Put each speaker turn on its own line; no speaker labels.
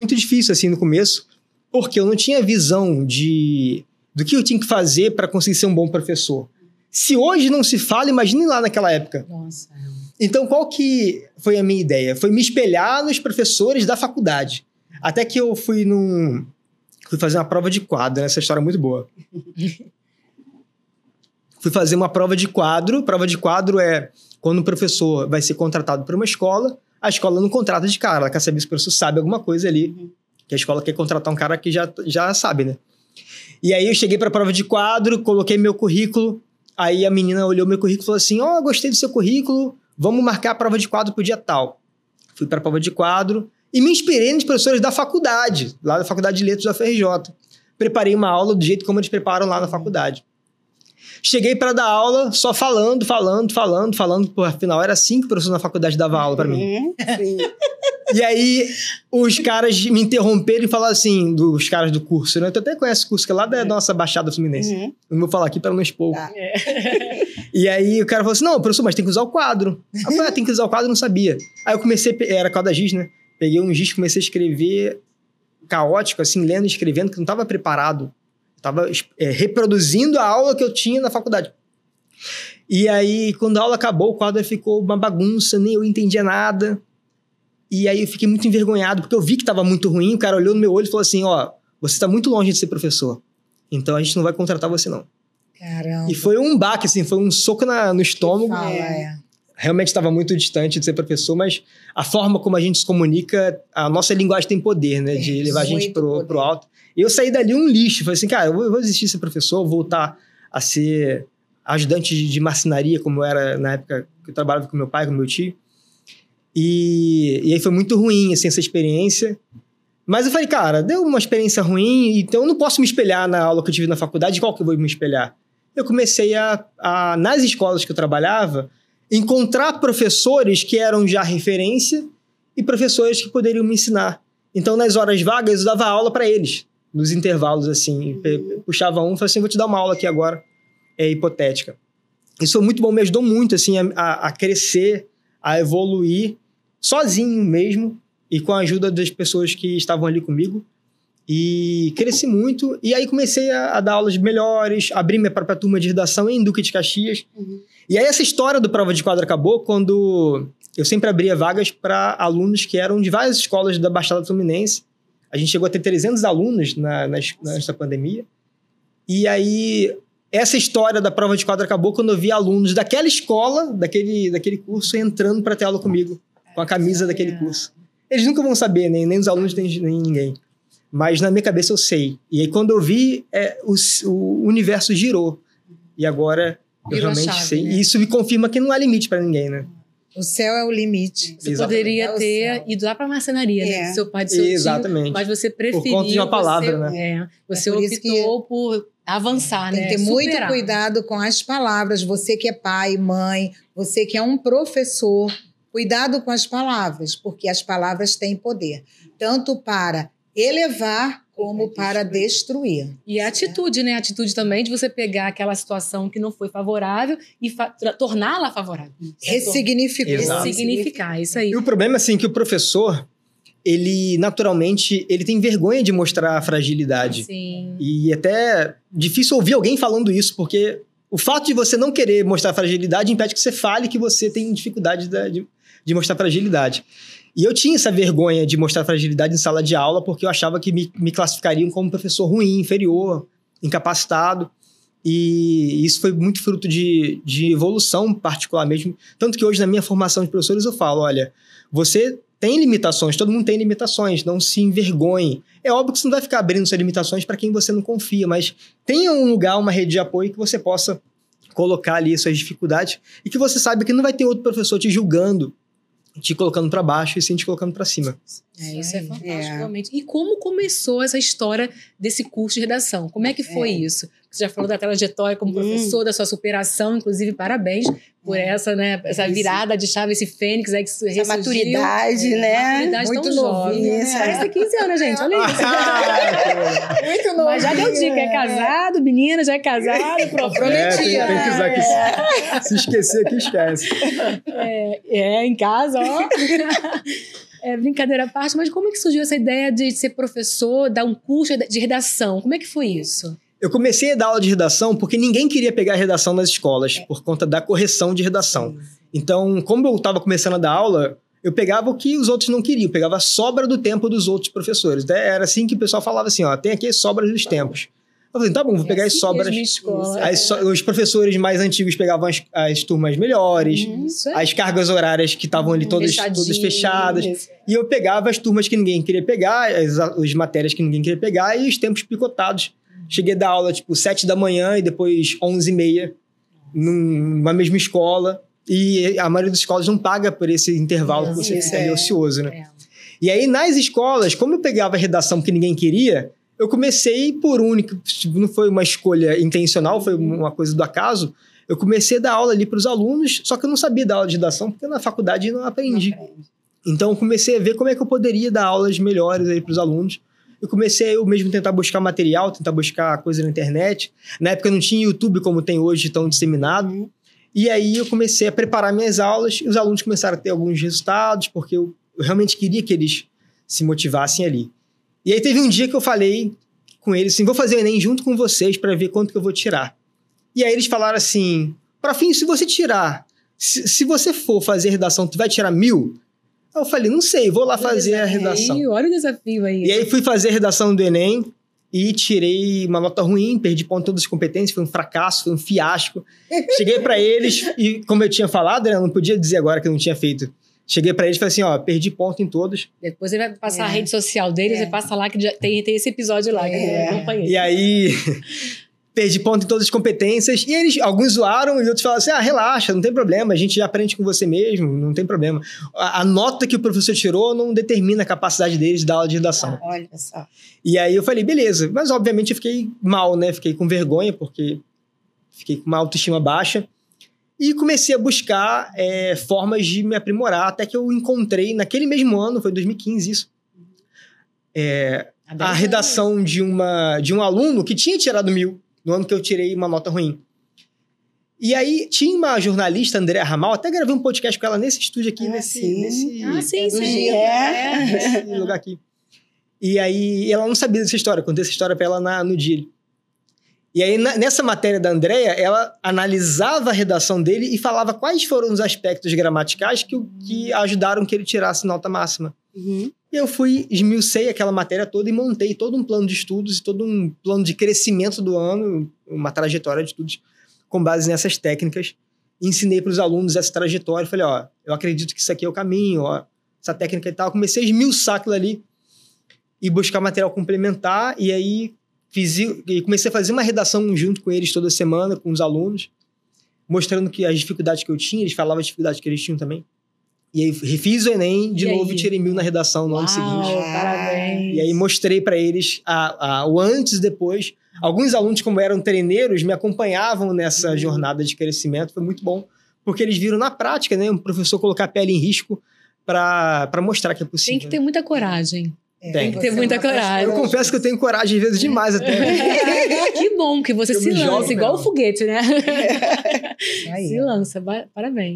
muito difícil, assim, no começo, porque eu não tinha visão do que eu tinha que fazer para conseguir ser um bom professor. Se hoje não se fala, imagine lá naquela época.
Nossa.
Então, qual que foi a minha ideia? Foi me espelhar nos professores da faculdade. Até que eu fui fazer uma prova de quadro, né? Essa história é muito boa. Fui fazer uma prova de quadro. Prova de quadro é quando o professor vai ser contratado por uma escola, a escola não contrata de cara, ela quer saber se o professor sabe alguma coisa ali, que a escola quer contratar um cara que já sabe, né? E aí eu cheguei para a prova de quadro, coloquei meu currículo, aí a menina olhou meu currículo e falou assim, gostei do seu currículo, vamos marcar a prova de quadro pro dia tal. Fui para a prova de quadro e me inspirei nos professores da faculdade, lá da Faculdade de Letras da FRJ. Preparei uma aula do jeito como eles preparam lá na faculdade. Cheguei para dar aula, só falando. Pô, afinal, era assim que o professor na faculdade dava aula para mim.
Sim.
E aí, os caras me interromperam e falaram assim, dos cares do curso, né? Tu até conhece o curso, que é lá da nossa Baixada Fluminense. Não vou falar aqui para não expor.
Tá.
E aí, o cara falou assim, não, professor, mas tem que usar o quadro. Eu falei, tem que usar o quadro, não sabia. Aí eu comecei, era quadro giz, né? Peguei um giz, comecei a escrever caótico, assim, lendo e escrevendo, que não estava preparado. Estava reproduzindo a aula que eu tinha na faculdade. E aí, quando a aula acabou, o quadro ficou uma bagunça, nem eu entendia nada. E aí eu fiquei muito envergonhado, porque eu vi que estava muito ruim, o cara olhou no meu olho e falou assim, você está muito longe de ser professor, então a gente não vai contratar você, não.
Caramba.
E foi um baque, assim, foi um soco no estômago.
Fala,
Realmente estava muito distante de ser professor, mas a forma como a gente se comunica, a nossa linguagem tem poder, né? De levar a gente pro alto. E eu saí dali um lixo. Falei assim, cara, eu vou desistir de ser professor, vou voltar a ser ajudante de marcenaria, como era na época que eu trabalhava com meu pai, com meu tio. E aí foi muito ruim, assim, essa experiência. Mas eu falei, cara, deu uma experiência ruim, então eu não posso me espelhar na aula que eu tive na faculdade, qual que eu vou me espelhar? Eu comecei nas escolas que eu trabalhava, encontrar professores que eram já referência e professores que poderiam me ensinar. Então, nas horas vagas, eu dava aula para eles, nos intervalos, assim. Puxava um e falava assim, vou te dar uma aula aqui agora, hipotética. Isso foi muito bom, me ajudou muito, assim, a crescer, a evoluir, sozinho mesmo, e com a ajuda das pessoas que estavam ali comigo. E cresci muito, e aí comecei a dar aulas melhores, abri minha própria turma de redação em Duque de Caxias. E aí essa história do Prova de Quadro acabou quando eu sempre abria vagas para alunos que eram de várias escolas da Baixada Fluminense. A gente chegou a ter 300 alunos nessa pandemia. E aí essa história da Prova de Quadro acabou quando eu vi alunos daquela escola, daquele curso, entrando para ter aula comigo, com a camisa daquele curso. Eles nunca vão saber, nem os alunos, nem ninguém. Mas na minha cabeça eu sei. E aí quando eu vi, o universo girou. E agora eu realmente sei.
Né?
E isso me confirma que não há limite para ninguém, né?
O céu é o limite.
Você poderia ter ido lá para a marcenaria, né? Seu pai, do seu
Exatamente.
tio, mas você preferiu...
Por conta de uma palavra, né?
Você optou por avançar, né?
Tem que ter muito cuidado com as palavras. Você que é pai, mãe, você que é um professor, cuidado com as palavras, porque as palavras têm poder. Tanto para elevar como para destruir.
E a atitude, né? A atitude também de você pegar aquela situação que não foi favorável e torná-la favorável. Ressignificar, isso aí.
E o problema é assim, que o professor, ele naturalmente, ele tem vergonha de mostrar a fragilidade.
Sim.
E até difícil ouvir alguém falando isso, porque o fato de você não querer mostrar fragilidade impede que você fale que você tem dificuldade de mostrar fragilidade. E eu tinha essa vergonha de mostrar fragilidade em sala de aula, porque eu achava que me classificariam como professor ruim, inferior, incapacitado. E isso foi muito fruto de evolução particular mesmo. Tanto que hoje, na minha formação de professores, eu falo, olha, você tem limitações, todo mundo tem limitações, não se envergonhe. É óbvio que você não vai ficar abrindo suas limitações para quem você não confia, mas tenha um lugar, uma rede de apoio que você possa colocar ali suas dificuldades e que você saiba que não vai ter outro professor te julgando, te colocando para baixo e sim te colocando para cima.
Isso é fantástico, realmente. E como começou essa história desse curso de redação? Como é que foi isso? Você já falou da trajetória como professor, da sua superação, inclusive parabéns por essa, né, essa virada de chave, esse fênix aí que ressurgiu.
Essa maturidade, né?
Maturidade
muito
tão jovem.
Novinha.
Parece 15 anos, gente, olha isso.
Muito novinha.
Mas já deu dica, é casado, menina, já é casado, prometido.
Tem que usar aqui. Se esquecer aqui, esquece.
Em casa, ó. Brincadeira à parte, mas como é que surgiu essa ideia de ser professor, dar um curso de redação? Como é que foi isso?
Eu comecei a dar aula de redação porque ninguém queria pegar redação nas escolas, por conta da correção de redação. Então, como eu estava começando a dar aula, eu pegava o que os outros não queriam, pegava a sobra do tempo dos outros professores. Era assim que o pessoal falava assim, tem aqui as sobras dos tempos. Eu falei, tá bom, vou pegar as sobras. Os professores mais antigos pegavam as turmas melhores, as cargas horárias que estavam ali todas fechadas. E eu pegava as turmas que ninguém queria pegar, as matérias que ninguém queria pegar e os tempos picotados. Cheguei a dar aula, 7 da manhã e depois 11h30, numa mesma escola. E a maioria das escolas não paga por esse intervalo que você fica ali ocioso, né? E aí, nas escolas, como eu pegava a redação que ninguém queria, eu comecei por único, não foi uma escolha intencional, foi uma coisa do acaso, eu comecei a dar aula ali para os alunos, só que eu não sabia dar aula de redação, porque na faculdade eu não aprendi. Então, eu comecei a ver como é que eu poderia dar aulas melhores aí para os alunos. Eu comecei eu mesmo tentar buscar material, tentar buscar coisa na internet. Na época não tinha YouTube como tem hoje, tão disseminado. E aí eu comecei a preparar minhas aulas e os alunos começaram a ter alguns resultados, porque eu realmente queria que eles se motivassem ali. E aí teve um dia que eu falei com eles assim, vou fazer o Enem junto com vocês para ver quanto que eu vou tirar. E aí eles falaram assim, profinho, se você tirar, se você for fazer redação, tu vai tirar 1.000? Eu falei, não sei, vou lá fazer a redação.
Olha o desafio aí.
E aí fui fazer a redação do Enem e tirei uma nota ruim, perdi ponto em todas as competências, foi um fracasso, foi um fiasco. Cheguei para eles e, como eu tinha falado, eu não podia dizer agora que eu não tinha feito. Cheguei para eles e falei assim, perdi ponto em todas.
Depois ele vai passar a rede social deles e passa lá, que já tem esse episódio lá, que eu acompanhei.
E aí... perdi ponto em todas as competências. E eles, alguns zoaram e outros falaram assim, relaxa, não tem problema, a gente aprende com você mesmo, não tem problema. A nota que o professor tirou não determina a capacidade deles de dar aula de redação.
Olha só.
E aí eu falei, beleza. Mas, obviamente, eu fiquei mal, né? Fiquei com vergonha, porque fiquei com uma autoestima baixa. E comecei a buscar formas de me aprimorar, até que eu encontrei, naquele mesmo ano, foi 2015 isso, a redação de um aluno que tinha tirado 1.000, no ano que eu tirei uma nota ruim. E aí, tinha uma jornalista, Andréa Ramal, até gravei um podcast com ela nesse estúdio aqui, nesse lugar aqui. E aí, ela não sabia dessa história, contei essa história pra ela no dia. E aí, nessa matéria da Andréa, ela analisava a redação dele e falava quais foram os aspectos gramaticais que ajudaram que ele tirasse nota máxima. E eu esmiucei aquela matéria toda e montei todo um plano de estudos e todo um plano de crescimento do ano, uma trajetória de estudos com base nessas técnicas. Ensinei para os alunos essa trajetória. Falei, eu acredito que isso aqui é o caminho, essa técnica e tal. Comecei a esmiuçar aquilo ali e buscar material complementar. E aí comecei a fazer uma redação junto com eles toda semana, com os alunos, mostrando que as dificuldades que eu tinha, eles falavam as dificuldades que eles tinham também. E aí refiz o Enem de novo e tirei 1.000 na redação no ano seguinte.
Parabéns!
E aí mostrei para eles o antes e depois. Alguns alunos, como eram treineiros, me acompanhavam nessa jornada de crescimento. Foi muito bom, porque eles viram na prática, né? Um professor colocar a pele em risco para mostrar que é possível.
Tem que ter muita coragem.
Tem
que ter muita coragem.
Eu confesso que eu tenho coragem, às vezes, demais até.
Que bom que você se lança, igual o foguete, né?
Aí.
Se lança. Parabéns.